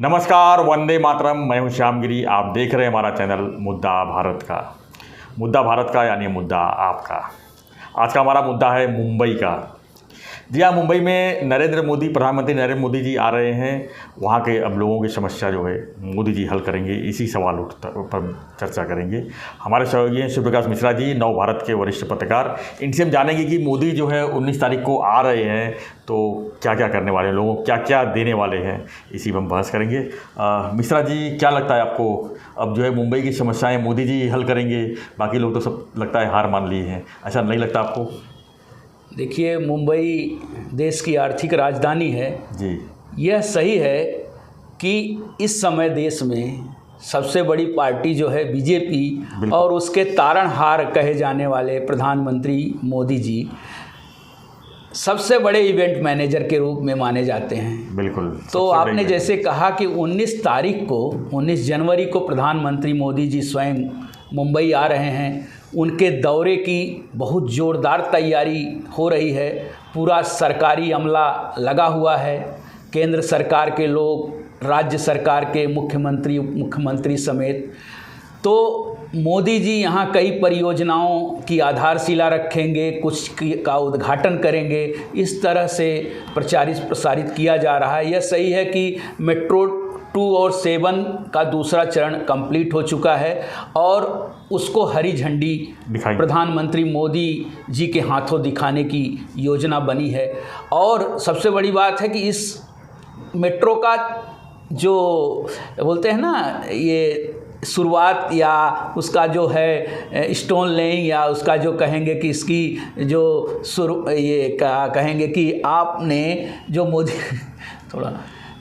नमस्कार, वंदे मातरम। मैं हूं श्यामगिरी। आप देख रहे हैं हमारा चैनल मुद्दा भारत का। मुद्दा भारत का यानी मुद्दा आपका। आज का हमारा मुद्दा है मुंबई का। जी हाँ, मुंबई में प्रधानमंत्री नरेंद्र मोदी जी आ रहे हैं। वहाँ के अब लोगों की समस्या जो है मोदी जी हल करेंगे। इसी सवाल पर चर्चा करेंगे। हमारे सहयोगी हैं शिव प्रकाश मिश्रा जी, नव भारत के वरिष्ठ पत्रकार। इनसे हम जानेंगे कि मोदी जो है 19 तारीख को आ रहे हैं, तो क्या क्या करने वाले हैं, लोगों को क्या क्या देने वाले हैं, इसी पर हम बहस करेंगे। मिश्रा जी, क्या लगता है आपको, अब जो है मुंबई की समस्याएं मोदी जी हल करेंगे? बाकी लोग तो सब लगता है हार मान लिए हैं, ऐसा नहीं लगता आपको? देखिए, मुंबई देश की आर्थिक राजधानी है जी। यह सही है कि इस समय देश में सबसे बड़ी पार्टी जो है बीजेपी और उसके तारणहार कहे जाने वाले प्रधानमंत्री मोदी जी सबसे बड़े इवेंट मैनेजर के रूप में माने जाते हैं। बिल्कुल। तो आपने जैसे कहा कि 19 जनवरी को प्रधानमंत्री मोदी जी स्वयं मुंबई आ रहे हैं। उनके दौरे की बहुत ज़ोरदार तैयारी हो रही है। पूरा सरकारी अमला लगा हुआ है। केंद्र सरकार के लोग, राज्य सरकार के मुख्यमंत्री, उप मुख्यमंत्री समेत। तो मोदी जी यहाँ कई परियोजनाओं की आधारशिला रखेंगे, कुछ का उद्घाटन करेंगे। इस तरह से प्रसारित किया जा रहा है। यह सही है कि मेट्रो 2 और 7 का दूसरा चरण कंप्लीट हो चुका है और उसको हरी झंडी प्रधानमंत्री मोदी जी के हाथों दिखाने की योजना बनी है। और सबसे बड़ी बात है कि इस मेट्रो का जो बोलते हैं ना, ये शुरुआत या उसका जो है स्टोन लेइंग, या उसका जो कहेंगे कि इसकी जो कहेंगे कि आपने जो मोदी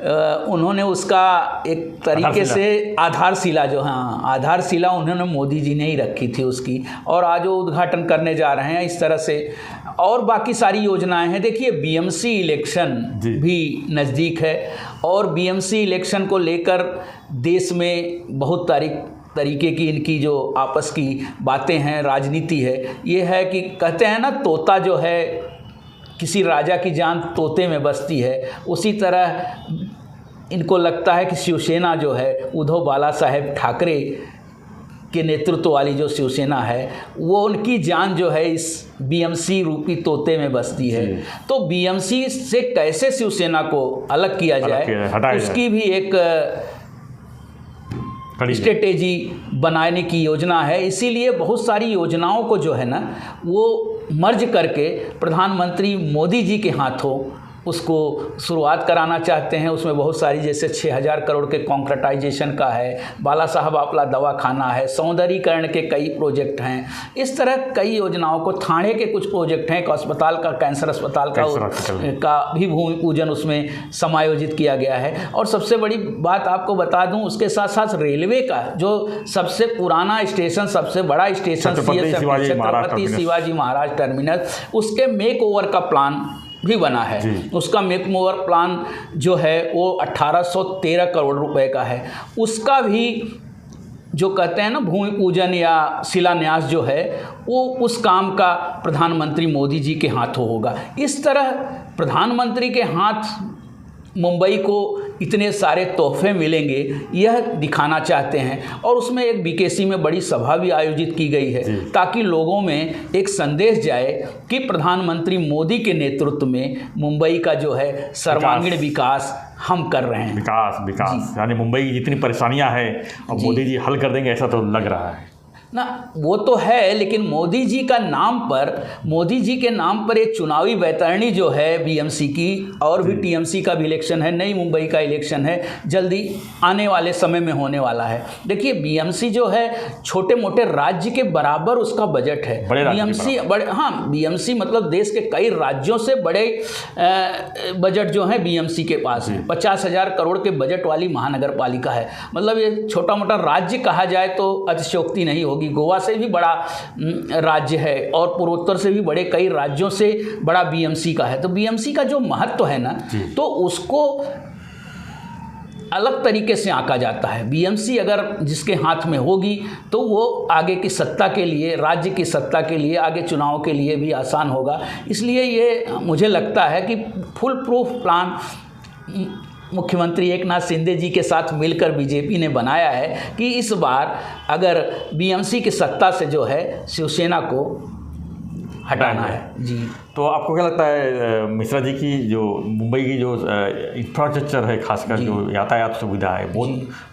उन्होंने उसका एक तरीके से आधारशिला आधारशिला उन्होंने मोदी जी ने ही रखी थी उसकी, और आज वो उद्घाटन करने जा रहे हैं। इस तरह से और बाकी सारी योजनाएं हैं। देखिए, बीएमसी इलेक्शन भी नज़दीक है और बीएमसी इलेक्शन को लेकर देश में बहुत तरीके की इनकी जो आपस की बातें हैं, राजनीति है। ये है कि कहते हैं ना, तोता जो है, किसी राजा की जान तोते में बसती है। उसी तरह इनको लगता है कि शिवसेना जो है, उद्धव बाला साहेब ठाकरे के नेतृत्व वाली जो शिवसेना है, वो उनकी जान जो है इस बीएमसी रूपी तोते में बसती है। तो बीएमसी से कैसे शिवसेना को अलग किया जाए, उसकी भी एक स्ट्रेटेजी बनाने की योजना है। इसीलिए बहुत सारी योजनाओं को जो है ना, वो मर्ज करके प्रधानमंत्री मोदी जी के हाथों उसको शुरुआत कराना चाहते हैं। उसमें बहुत सारी, जैसे 6000 करोड़ के कॉन्क्रेटाइजेशन का है, बाला साहब आपला दवाखाना है, सौंदर्यीकरण के कई प्रोजेक्ट हैं। इस तरह कई योजनाओं को, थाने के कुछ प्रोजेक्ट हैं, एक अस्पताल का, कैंसर अस्पताल का भी भूमि पूजन उसमें समायोजित किया गया है। और सबसे बड़ी बात आपको बता दूं, उसके साथ साथ रेलवे का जो सबसे पुराना स्टेशन, सबसे बड़ा स्टेशन छत्रपति शिवाजी महाराज टर्मिनस, उसके मेक ओवर का प्लान भी बना है। उसका मेक ओवर प्लान जो है वो 1813 करोड़ रुपए का है। उसका भी जो कहते हैं ना, भूमि पूजन या शिलान्यास जो है, वो उस काम का प्रधानमंत्री मोदी जी के हाथों होगा। इस तरह प्रधानमंत्री के हाथ मुंबई को इतने सारे तोहफे मिलेंगे, यह दिखाना चाहते हैं। और उसमें एक बीकेसी में बड़ी सभा भी आयोजित की गई है, ताकि लोगों में एक संदेश जाए कि प्रधानमंत्री मोदी के नेतृत्व में मुंबई का जो है सर्वांगीण विकास हम कर रहे हैं। विकास यानी मुंबई की जितनी परेशानियां हैं, अब मोदी जी हल कर देंगे, ऐसा तो लग रहा है ना। वो तो है, लेकिन मोदी जी के नाम पर एक चुनावी बैतरणी जो है बीएमसी की, और भी टीएमसी का भी इलेक्शन है, नई मुंबई का इलेक्शन है, जल्दी आने वाले समय में होने वाला है। देखिए, बीएमसी जो है छोटे मोटे राज्य के बराबर उसका बजट है। बीएमसी मतलब देश के कई राज्यों से बड़े बजट जो है बीएमसी के पास है। 50,000 करोड़ के बजट वाली महानगर पालिका है। मतलब ये छोटा मोटा राज्य कहा जाए तो अतिशयोक्ति नहीं होगी। गोवा से भी बड़ा राज्य है और पूर्वोत्तर से भी बड़े कई राज्यों से बड़ा बीएमसी का है। तो बीएमसी का जो महत्व है ना, तो उसको अलग तरीके से आंका जाता है। बीएमसी अगर जिसके हाथ में होगी तो वो आगे की सत्ता के लिए, राज्य की सत्ता के लिए, आगे चुनाव के लिए भी आसान होगा। इसलिए ये मुझे लगता है कि फुल प्रूफ प्लान मुख्यमंत्री एकनाथ शिंदे जी के साथ मिलकर बीजेपी ने बनाया है कि इस बार अगर बीएमसी की सत्ता से जो है शिवसेना को हटाना है। जी, तो आपको क्या लगता है मिश्रा जी की जो मुंबई की जो इंफ्रास्ट्रक्चर है, खासकर जो यातायात सुविधा है,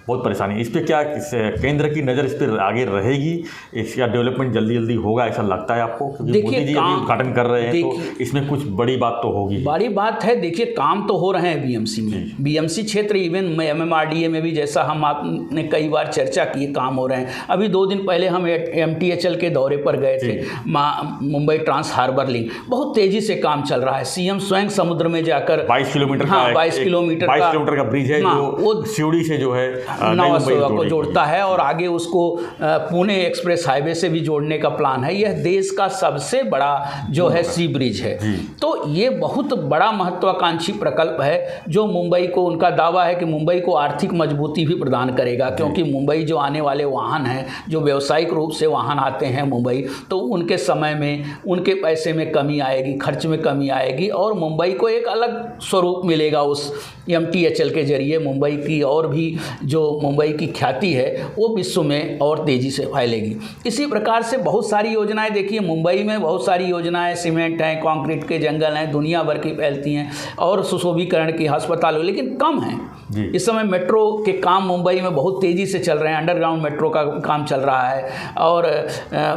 बहुत परेशानी है, इस पर क्या केंद्र की नज़र इस पर आगे रहेगी? इसका डेवलपमेंट जल्दी जल्दी होगा ऐसा लगता है आपको? क्योंकि मोदी जी अभी उद्घाटन कर रहे हैं तो इसमें कुछ बड़ी बात तो होगी। बड़ी बात है, देखिए काम तो हो रहे हैं बीएमसी में, बीएमसी क्षेत्र इवन MMRDA में भी, जैसा हम आपने कई बार चर्चा की, काम हो रहे हैं। अभी 2 दिन पहले हम MTHL के दौरे पर गए थे, मुंबई ट्रांस हार्बर लिंक, बहुत तेजी से काम चल रहा है। सीएम स्वयं समुद्र में जाकर 22 किलोमीटर का 22 किलोमीटर का ब्रिज है, जो सिवड़ी से जो है नवा सेवा को जोड़ता है और आगे उसको पुणे एक्सप्रेस हाईवे से भी जोड़ने का प्लान है। यह देश का सबसे बड़ा जो है सी ब्रिज है। तो ये बहुत बड़ा महत्वाकांक्षी प्रकल्प है जो मुंबई को, उनका दावा है कि मुंबई को आर्थिक मजबूती भी प्रदान करेगा, क्योंकि मुंबई जो आने वाले वाहन हैं, जो व्यावसायिक रूप से वाहन आते हैं मुंबई, तो उनके समय में, उनके पैसे में कमी आएगी, खर्च में कमी आएगी और मुंबई को एक अलग स्वरूप मिलेगा उस MTHL के जरिए। मुंबई की और भी जो मुंबई की ख्याति है वो विश्व में और तेज़ी से फैलेगी। इसी प्रकार से बहुत सारी योजनाएं, देखिए मुंबई में बहुत सारी योजनाएं, सीमेंट हैं, कंक्रीट के जंगल हैं, दुनिया भर की फैलती हैं, और सुशोभीकरण की अस्पताल, लेकिन कम हैं। इस समय मेट्रो के काम मुंबई में बहुत तेज़ी से चल रहे हैं, अंडरग्राउंड मेट्रो का काम चल रहा है और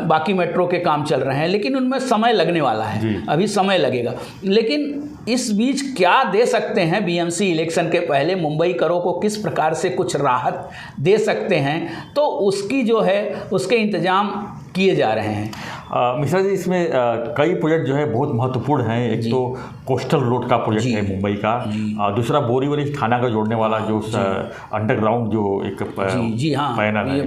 बाकी मेट्रो के काम चल रहे हैं, लेकिन उनमें समय लगने वाला है, अभी समय लगेगा। लेकिन इस बीच क्या दे सकते हैं बीएमसी इलेक्शन के पहले, मुंबई करों को किस प्रकार से कुछ राहत दे सकते हैं, तो उसकी जो है उसके इंतजाम किए जा रहे हैं। मिश्रा जी, इसमें कई प्रोजेक्ट जो है बहुत महत्वपूर्ण हैं। एक तो कोस्टल रोड का प्रोजेक्ट है मुंबई का, दूसरा बोरीवली थाना का जोड़ने वाला जो अंडरग्राउंड जो एक पैनल है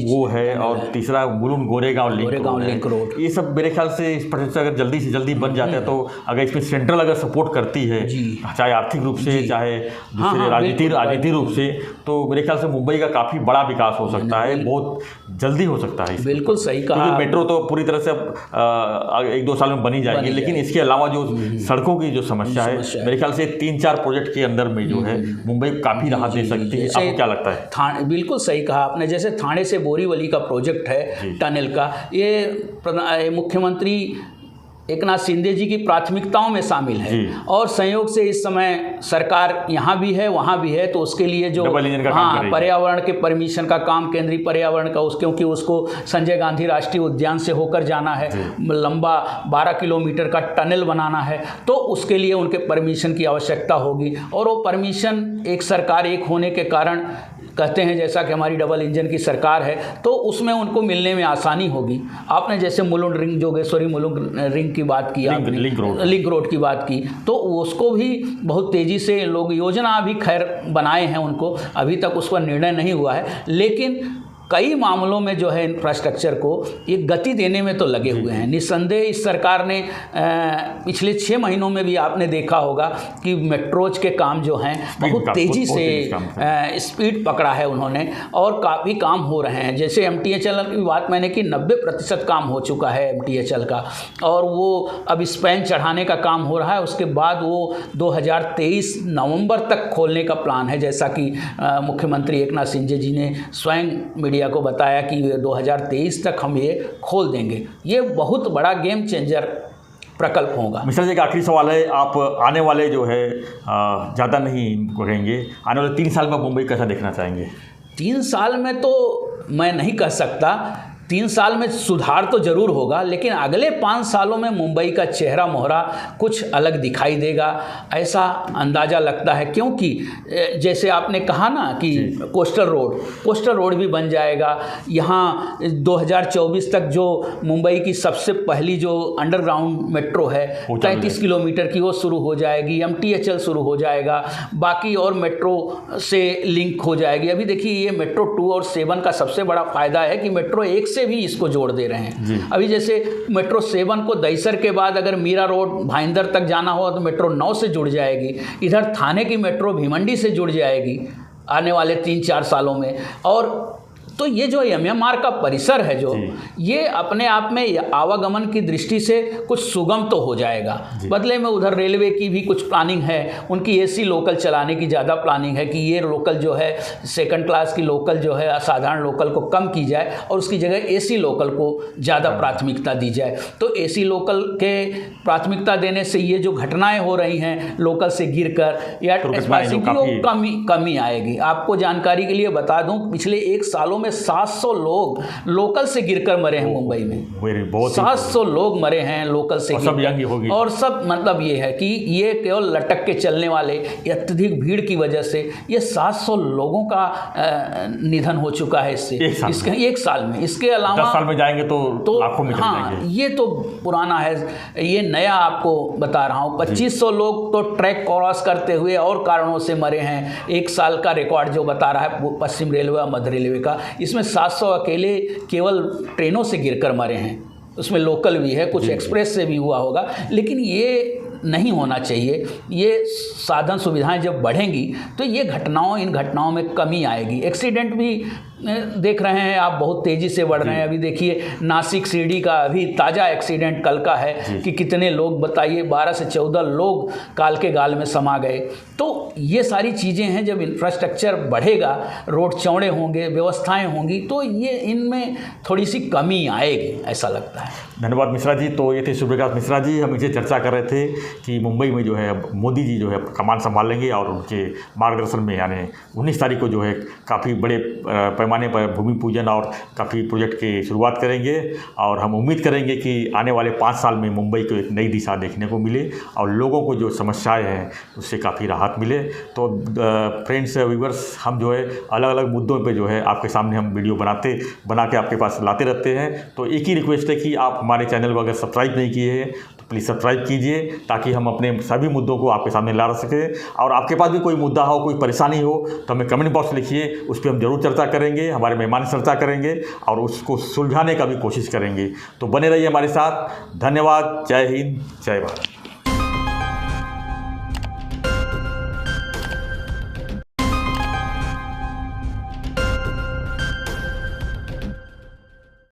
वो है, और तीसरा मुलुंड गोरेगांव लिंक रोड। ये सब मेरे ख्याल से इस प्रोजेक्ट से अगर जल्दी से जल्दी बन जाता है तो अगर इसमें सेंट्रल अगर सपोर्ट करती है, चाहे आर्थिक रूप से चाहे दूसरे राजनीतिक रूप से, तो मेरे ख्याल से मुंबई का काफ़ी बड़ा विकास हो सकता है, बहुत जल्दी हो सकता है। बिल्कुल सही कहा। मेट्रो तो पूरी तरह से 1-2 साल में बनी जाएगी, लेकिन इसके अलावा जो सड़कों की जो समस्या है, मेरे ख्याल से 3-4 प्रोजेक्ट के अंदर में जो है मुंबई काफ़ी राहत दे सकती है। आपको क्या लगता है? बिल्कुल सही कहा आपने। जैसे थाने से बोरीवली का प्रोजेक्ट है टनल का, ये मुख्यमंत्री एकनाथ शिंदे जी की प्राथमिकताओं में शामिल है, और संयोग से इस समय सरकार यहाँ भी है वहाँ भी है, तो उसके लिए जो पर्यावरण के परमिशन का काम, केंद्रीय पर्यावरण का, क्योंकि उसको संजय गांधी राष्ट्रीय उद्यान से होकर जाना है, लंबा 12 किलोमीटर का टनल बनाना है, तो उसके लिए उनके परमिशन की आवश्यकता होगी। और वो परमिशन एक सरकार एक होने के कारण कहते हैं, जैसा कि हमारी डबल इंजन की सरकार है, तो उसमें उनको मिलने में आसानी होगी। आपने जैसे मुलुंड रिंग, जोगेश्वरी मुलुंड रिंग की बात की, लिंक रोड की बात की, तो उसको भी बहुत तेज़ी से लोग, योजना अभी खैर बनाए हैं, उनको अभी तक उस पर निर्णय नहीं हुआ है, लेकिन कई मामलों में जो है इंफ्रास्ट्रक्चर को एक गति देने में तो लगे हुए हैं। निस्संदेह इस सरकार ने पिछले 6 महीनों में भी आपने देखा होगा कि मेट्रोज के काम जो हैं बहुत तेज़ी से स्पीड पकड़ा है उन्होंने, और काफ़ी काम हो रहे हैं। जैसे MTHL की बात मैंने की, 90% काम हो चुका है MTHL का, और वो अब स्पैन चढ़ाने का काम हो रहा है। उसके बाद वो 2023 नवंबर तक खोलने का प्लान है, जैसा कि मुख्यमंत्री एकनाथ शिंदे जी ने स्वयं मीडिया को बताया कि 2023 तक हम ये खोल देंगे। ये बहुत बड़ा गेम चेंजर प्रकल्प होगा। मिश्रा जी, एक आखिरी सवाल है, आप आने वाले जो है ज़्यादा नहीं कहेंगे, आने वाले 3 साल में मुंबई कैसा देखना चाहेंगे? 3 साल में तो मैं नहीं कह सकता, 3 साल में सुधार तो ज़रूर होगा, लेकिन अगले 5 सालों में मुंबई का चेहरा मोहरा कुछ अलग दिखाई देगा, ऐसा अंदाज़ा लगता है। क्योंकि जैसे आपने कहा ना कि कोस्टल रोड भी बन जाएगा। यहाँ 2024 तक जो मुंबई की सबसे पहली जो अंडरग्राउंड मेट्रो है 33 किलोमीटर की, वो शुरू हो जाएगी। MTHL शुरू हो जाएगा, बाकी और मेट्रो से लिंक हो जाएगी। अभी देखिए, ये मेट्रो 2 और 7 का सबसे बड़ा फ़ायदा है कि मेट्रो 1 से भी इसको जोड़ दे रहे हैं। अभी जैसे मेट्रो 7 को दहीसर के बाद अगर मीरा रोड भाईंदर तक जाना हो तो मेट्रो 9 से जुड़ जाएगी। इधर थाने की मेट्रो भिवंडी से जुड़ जाएगी आने वाले 3-4 सालों में, और तो ये जो MMR का परिसर है जो, ये अपने आप में आवागमन की दृष्टि से कुछ सुगम तो हो जाएगा। बदले में उधर रेलवे की भी कुछ प्लानिंग है, उनकी AC लोकल चलाने की ज़्यादा प्लानिंग है कि ये लोकल जो है सेकंड क्लास की लोकल जो है साधारण लोकल को कम की जाए और उसकी जगह AC लोकल को ज़्यादा प्राथमिकता दी जाए। तो AC लोकल के प्राथमिकता देने से ये जो घटनाएं हो रही हैं लोकल से गिरकर या ट्रेसपासिंग की, वो कमी आएगी। आपको जानकारी के लिए बता दूं, पिछले 1 सालों में 700 लोग लोकल से गिरकर मरे हैं मुंबई में। 700 लोग मरे हैं लोकल से गिरकर, और सब मतलब ये है कि ये केवल लटक के चलने वाले अत्यधिक भीड़ की वजह से ये 700 लोगों का निधन हो चुका है इससे इसके 1 साल में। इसके अलावा 10 साल में जाएंगे तो लाखों में चले जाएंगे। ये तो पुराना है, ये नया आपको बता रहा हूँ। 2500 लोग तो ट्रैक क्रॉस करते हुए और कारणों से मरे हैं। 1 साल का रिकॉर्ड जो बता रहा है पश्चिम रेलवे और मध्य रेलवे का, इसमें 700 अकेले केवल ट्रेनों से गिरकर मरे हैं। उसमें लोकल भी है, कुछ एक्सप्रेस से भी हुआ होगा, लेकिन ये नहीं होना चाहिए। ये साधन सुविधाएं जब बढ़ेंगी तो ये इन घटनाओं में कमी आएगी। एक्सीडेंट भी देख रहे हैं आप, बहुत तेज़ी से बढ़ रहे हैं। अभी देखिए नासिक शिरडी का अभी ताज़ा एक्सीडेंट कल का है कि कितने लोग, बताइए 12 से 14 लोग काल के गाल में समा गए। तो ये सारी चीज़ें हैं, जब इंफ्रास्ट्रक्चर बढ़ेगा, रोड चौड़े होंगे, व्यवस्थाएं होंगी, तो ये इनमें थोड़ी सी कमी आएगी, ऐसा लगता है। धन्यवाद मिश्रा जी। तो ये थे सूर्यप्रकाश मिश्रा जी। हम इसे चर्चा कर रहे थे कि मुंबई में जो है मोदी जी जो है कमान संभाल लेंगे और उनके मार्गदर्शन में यानी 19 तारीख को जो है काफ़ी बड़े पैमाने पर भूमि पूजन और काफ़ी प्रोजेक्ट की शुरुआत करेंगे। और हम उम्मीद करेंगे कि आने वाले 5 साल में मुंबई को एक नई दिशा देखने को मिले और लोगों को जो समस्याएं हैं उससे काफ़ी राहत मिले। तो फ्रेंड्स व्यूअर्स, हम जो है अलग अलग मुद्दों पे जो है आपके सामने हम वीडियो बना के आपके पास लाते रहते हैं। तो एक ही रिक्वेस्ट है कि आप हमारे चैनल को अगर सब्सक्राइब नहीं किए हैं तो प्लीज़ सब्सक्राइब कीजिए, ताकि हम अपने सभी मुद्दों को आपके सामने ला सकें। और आपके पास भी कोई मुद्दा हो, कोई परेशानी हो तो हमें कमेंट बॉक्स में लिखिए, उस पर हम जरूर चर्चा करेंगे, हमारे मेहमान चर्चा करेंगे और उसको सुलझाने का भी कोशिश करेंगे। तो बने रहिए हमारे साथ। धन्यवाद। जय हिंद, जय भारत।